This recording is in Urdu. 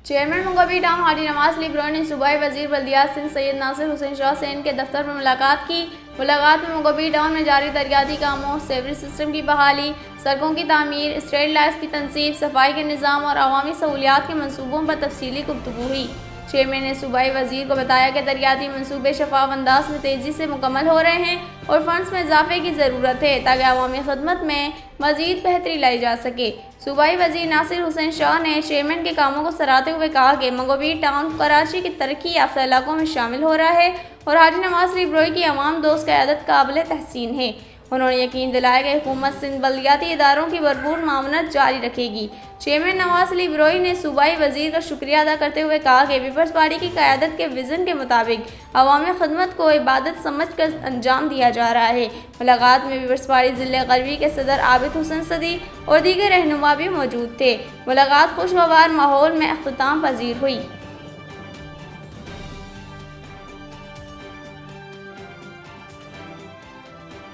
چیئرمین منگوبی ٹاؤن حاجی نواز علی بروئی نے صوبائی وزیر بلدیات سندھ سید ناصر حسین شاہ سے ان کے دفتر میں ملاقات کی۔ ملاقات میں منگوبی ٹاؤن میں جاری ترقیاتی کاموں، سیوریج سسٹم کی بحالی، سڑکوں کی تعمیر، اسٹریٹ لائٹس کی تنصیب، صفائی کے نظام اور عوامی سہولیات کے منصوبوں پر تفصیلی گفتگو ہوئی۔ چیئرمین نے صوبائی وزیر کو بتایا کہ ترقیاتی منصوبے شفاف انداز میں تیزی سے مکمل ہو رہے ہیں اور فنڈز میں اضافے کی ضرورت ہے تاکہ عوامی خدمت میں مزید بہتری لائی جا سکے۔ صوبائی وزیر ناصر حسین شاہ نے چیئرمین کے کاموں کو سراہتے ہوئے کہا کہ منگوبی ٹاؤن کراچی کے ترقی یافتہ علاقوں میں شامل ہو رہا ہے اور حاجی نواز علی بروئی کی عوام دوست قیادت قابل تحسین ہے۔ انہوں نے یقین دلایا کہ حکومت سندھ بلدیاتی اداروں کی بھرپور معاونت جاری رکھے گی۔ چیئرمین نواز علی بروئی نے صوبائی وزیر کا شکریہ ادا کرتے ہوئے کہا کہ پیپلز پارٹی کی قیادت کے وژن کے مطابق عوامی خدمت کو عبادت سمجھ کر انجام دیا جا رہا ہے۔ ملاقات میں پیپلز پارٹی ضلع غربی کے صدر عابد حسن صدی اور دیگر رہنما بھی موجود تھے۔ ملاقات خوشگوار ماحول میں اختتام پذیر ہوئی۔